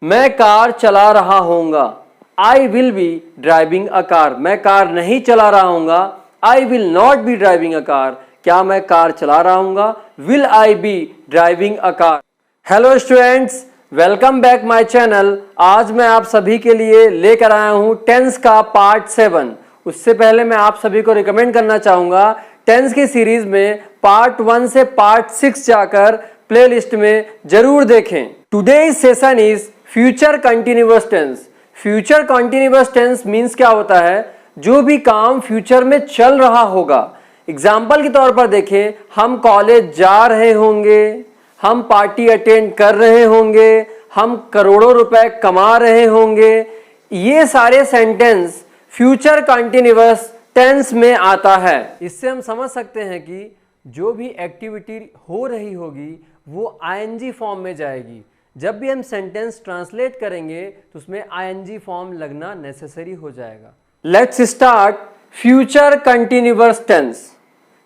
मैं कार चला रहा होऊंगा, I will be driving a car. मैं कार नहीं चला रहा हूंगा, I will not be driving a car. क्या मैं कार चला रहा हूंगा, will I be driving a car. Hello students, welcome back my channel. आज मैं आप सभी के लिए लेकर आया हूं टेंस का पार्ट 7। उससे पहले मैं आप सभी को रिकमेंड करना चाहूंगा, टेंस की सीरीज में पार्ट 1 से पार्ट 6 जाकर प्लेलिस्ट में जरूर देखें। Today's session is future continuous tense. Future continuous tense means क्या होता है, जो भी काम फ्यूचर में चल रहा होगा। एग्जाम्पल के तौर पर देखें, हम कॉलेज जा रहे होंगे, हम पार्टी अटेंड कर रहे होंगे, हम करोड़ों रुपए कमा रहे होंगे। ये सारे सेंटेंस फ्यूचर कंटिन्यूअस टेंस में आता है। इससे हम समझ सकते हैं कि जो भी एक्टिविटी हो रही होगी वो आईएनजी फॉर्म में जाएगी। जब भी हम सेंटेंस ट्रांसलेट करेंगे तो उसमें आईएनजी फॉर्म लगना नेसेसरी हो जाएगा। Let's start future continuous tense.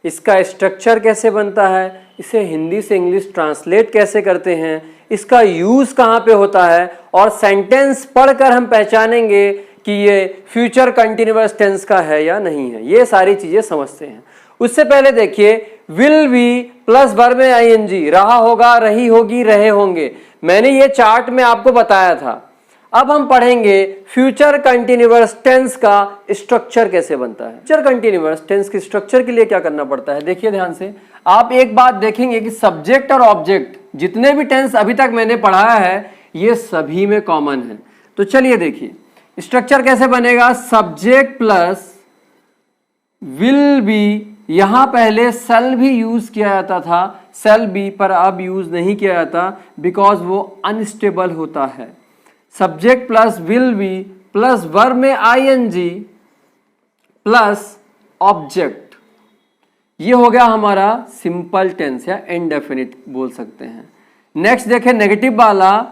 इसका स्ट्रक्चर कैसे बनता है, इसे हिंदी से इंग्लिश ट्रांसलेट कैसे करते हैं, इसका यूज कहाँ पे होता है, और सेंटेंस पढ़कर हम पहचानेंगे कि ये फ्यूचर कंटिन्यूअस टेंस का है या नहीं है। ये सारी चीजें समझते हैं। उससे पहले देखिए, विल बी प्लस वर्ब में आईएनजी, रहा होगा, रही होगी, रहे होंगे। मैंने ये चार्ट में आपको बताया था। अब हम पढ़ेंगे फ्यूचर कंटिन्यूअस टेंस का स्ट्रक्चर कैसे बनता है। फ्यूचर कंटिन्यूअस टेंस के स्ट्रक्चर के लिए क्या करना पड़ता है, देखिए ध्यान से। आप एक बात देखेंगे कि सब्जेक्ट और ऑब्जेक्ट, जितने भी टेंस अभी तक मैंने पढ़ाया है, ये सभी में कॉमन है। तो चलिए देखिए स्ट्रक्चर कैसे बनेगा। सब्जेक्ट प्लस विल बी, यहां पहले सेल भी यूज किया जाता था, सेल बी, पर अब यूज नहीं किया जाता बिकॉज वो अनस्टेबल होता है। Subject plus will be plus verb में आईएनजी प्लस ऑब्जेक्ट, ये हो गया हमारा सिंपल टेंस या इनडेफिनिट बोल सकते हैं। नेक्स्ट देखें नेगेटिव वाला,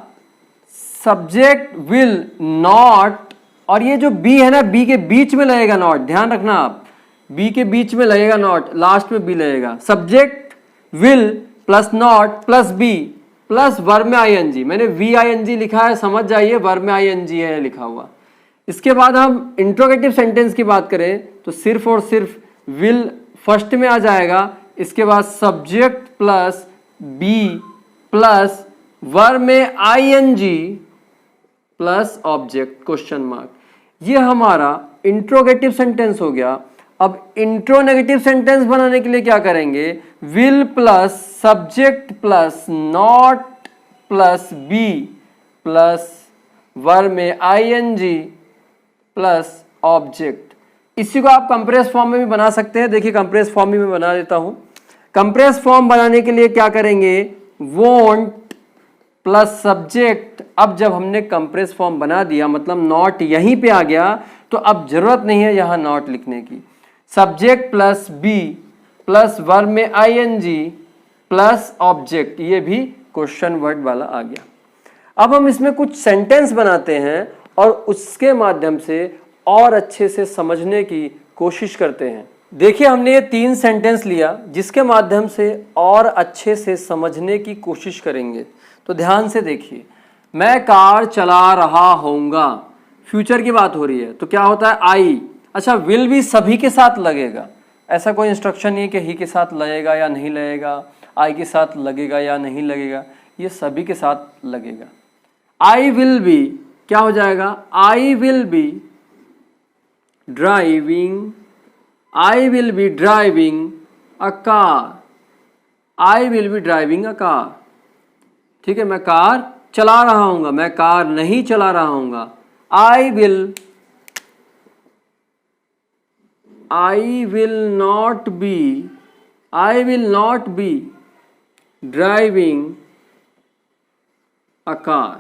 सब्जेक्ट विल नॉट, और ये जो बी है ना, बी के बीच में लगेगा नॉट, ध्यान रखना आप, बी के बीच में लगेगा नॉट, लास्ट में बी लगेगा। Subject will plus not plus be plus verb में आईएनजी, मैंने वी आईएनजी लिखा है, समझ जाइए वर्ब में आईएनजी है लिखा हुआ। इसके बाद हम इंट्रोगेटिव सेंटेंस की बात करें तो सिर्फ और सिर्फ विल फर्स्ट में आ जाएगा। इसके बाद subject plus be plus verb में ING plus object question mark, ये हमारा इंट्रोगेटिव सेंटेंस हो गया। अब इंट्रोनेगेटिव सेंटेंस बनाने के लिए क्या करेंगे, will plus subject plus not plus be plus verb में आईएनजी प्लस ऑब्जेक्ट। इसी को आप कंप्रेस फॉर्म में भी बना सकते हैं। देखिए कंप्रेस फॉर्म भी मैं बना देता हूं। कंप्रेस फॉर्म बनाने के लिए क्या करेंगे, वोंट प्लस सब्जेक्ट। अब जब हमने कंप्रेस फॉर्म बना दिया, मतलब नॉट यहीं पे आ गया, तो अब जरूरत नहीं है यहां नॉट लिखने की। Subject plus be plus verb में आईएनजी प्लस ऑब्जेक्ट, ये भी क्वेश्चन वर्ड वाला आ गया। अब हम इसमें कुछ सेंटेंस बनाते हैं और उसके माध्यम से और अच्छे से समझने की कोशिश करते हैं। देखिए हमने ये 3 सेंटेंस लिया जिसके माध्यम से और अच्छे से समझने की कोशिश करेंगे। तो ध्यान से देखिए, मैं कार चला रहा होऊंगा, फ्यूचर की बात हो रही है, तो क्या होता है आई। अच्छा, विल भी सभी के साथ लगेगा, ऐसा कोई इंस्ट्रक्शन नहीं है कि ही के साथ लगेगा या नहीं लगेगा, आई के साथ लगेगा या नहीं लगेगा, ये सभी के साथ लगेगा। आई विल बी क्या हो जाएगा, आई will be driving, I will be driving a car, I will be driving a car. ठीक है, मैं कार चला रहा हूंगा, मैं कार नहीं चला रहा हूंगा। आई will not be driving a car।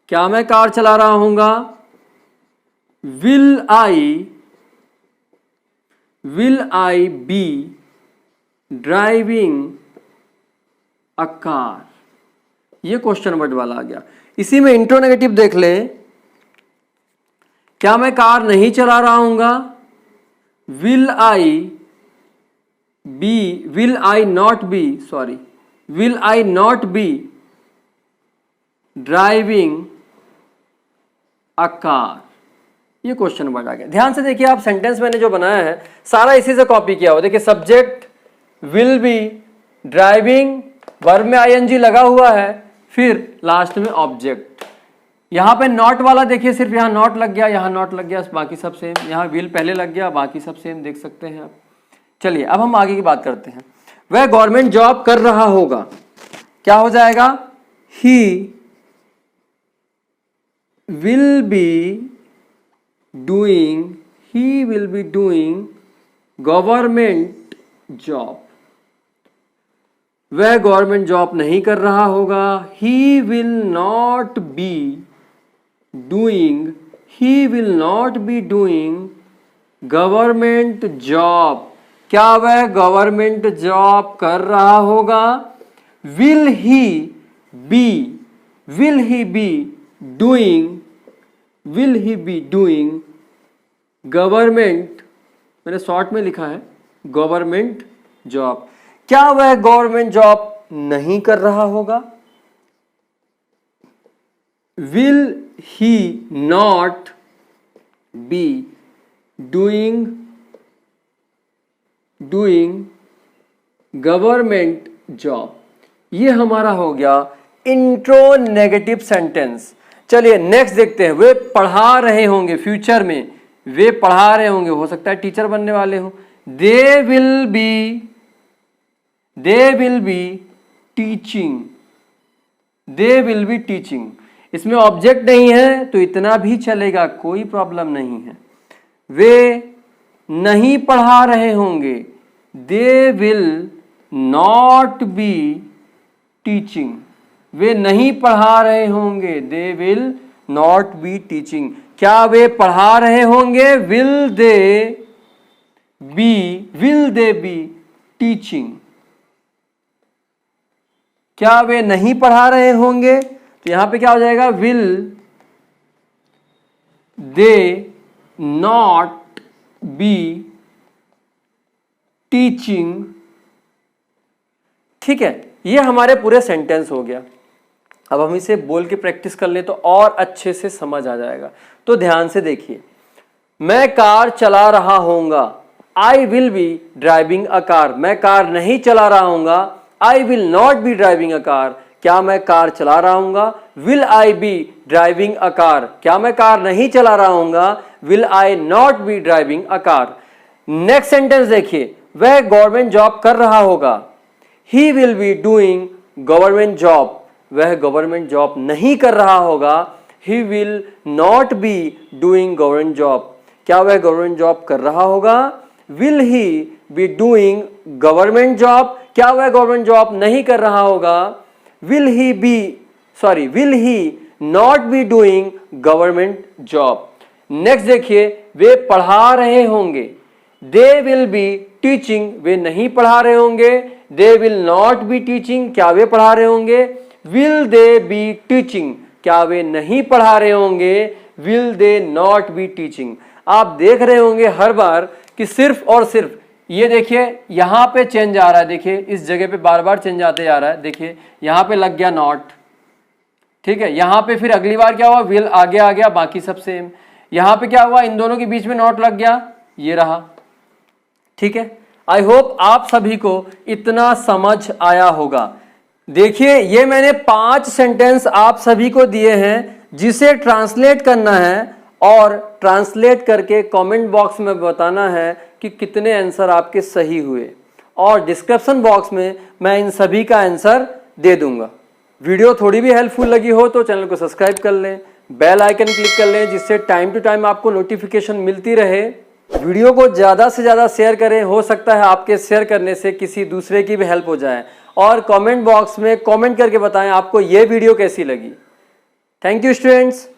क्या मैं कार चला रहा हूंगा, will I be driving a car, ये क्वेश्चन वर्ड वाला आ गया। इसी में इंट्रोनेगेटिव देख ले, क्या मैं कार नहीं चला रहा हूंगा, will I not be driving a car. ये क्वेश्चन वर्ड आ गया। ध्यान से देखिए, आप सेंटेंस मैंने जो बनाया है सारा इसी से कॉपी किया हुआ। देखिए subject will be, driving, verb में आईएनजी लगा हुआ है, फिर लास्ट में ऑब्जेक्ट। यहां पे नॉट वाला देखिए, सिर्फ यहां नॉट लग गया, यहां नॉट लग गया, बाकी सब सेम। यहां विल पहले लग गया, बाकी सब सेम, देख सकते हैं आप। चलिए अब हम आगे की बात करते हैं। वह गवर्नमेंट जॉब कर रहा होगा, क्या हो जाएगा? ही will be doing government job. वह गवर्नमेंट जॉब नहीं कर रहा होगा। He will not B doing government job. क्या वह गवर्नमेंट जॉब कर रहा होगा? Will he B doing government, मैंने शॉर्ट में लिखा है गवर्नमेंट जॉब। क्या वह गवर्नमेंट जॉब नहीं कर रहा होगा? Will he not be doing government job. ये हमारा हो गया इंट्रो नेगेटिव सेंटेंस। चलिए नेक्स्ट देखते हैं। वे पढ़ा रहे होंगे, फ्यूचर में वे पढ़ा रहे होंगे, हो सकता है टीचर बनने वाले हो। They will be teaching. इसमें ऑब्जेक्ट नहीं है तो इतना भी चलेगा, कोई प्रॉब्लम नहीं है। वे नहीं पढ़ा रहे होंगे, they will not be teaching. वे नहीं पढ़ा रहे होंगे, they will not be teaching. क्या वे पढ़ा रहे होंगे? Will they be teaching. क्या वे नहीं पढ़ा रहे होंगे? तो यहां पे क्या हो जाएगा? Will they not be teaching. ठीक है, ये हमारे पूरे सेंटेंस हो गया। अब हम इसे बोल के प्रैक्टिस कर लें तो और अच्छे से समझ आ जाएगा। तो ध्यान से देखिए, मैं कार चला रहा होऊंगा, I will be driving a car. मैं कार नहीं चला रहा हूंगा, I will not be driving a car. क्या मैं कार चला रहा हूंगा? Will I be driving a car. क्या मैं कार नहीं चला रहा हूंगा? Will I not be driving a car. Next sentence देखिए, वह गवर्नमेंट जॉब कर रहा होगा, he will be doing government job. वह गवर्नमेंट जॉब नहीं कर रहा होगा, he will not B doing government job. क्या वह गवर्नमेंट जॉब कर रहा होगा? Will he B doing government job. क्या वह गवर्नमेंट जॉब नहीं कर रहा होगा? Will he not be doing government job. Next देखिए, वे पढ़ा रहे होंगे, दे विल बी टीचिंग। वे नहीं पढ़ा रहे होंगे, they will not be teaching. क्या वे पढ़ा रहे होंगे? Will they be teaching. क्या वे नहीं पढ़ा रहे होंगे? Will they not be teaching. आप देख रहे होंगे हर बार कि सिर्फ और सिर्फ ये देखिए यहां पे चेंज आ रहा है। देखिए इस जगह पे बार बार चेंज आते जा रहा है। देखिए यहां पे लग गया नॉट, ठीक है। यहां पे फिर अगली बार क्या हुआ? विल आगे आ गया, बाकी सब सेम। यहां पे क्या हुआ? इन दोनों के बीच में नॉट लग गया, ये रहा, ठीक है। आई होप आप सभी को इतना समझ आया होगा। देखिए ये मैंने 5 सेंटेंस आप सभी को दिए हैं, जिसे ट्रांसलेट करना है और ट्रांसलेट करके कमेंट बॉक्स में बताना है कि कितने आंसर आपके सही हुए, और डिस्क्रिप्शन बॉक्स में मैं इन सभी का आंसर दे दूंगा। वीडियो थोड़ी भी हेल्पफुल लगी हो तो चैनल को सब्सक्राइब कर लें, बेल आइकन क्लिक कर लें, जिससे टाइम टू टाइम आपको नोटिफिकेशन मिलती रहे। वीडियो को ज़्यादा से ज़्यादा शेयर करें, हो सकता है आपके शेयर करने से किसी दूसरे की भी हेल्प हो जाए। और कमेंट बॉक्स में कमेंट करके बताएं आपको ये वीडियो कैसी लगी। Thank you students.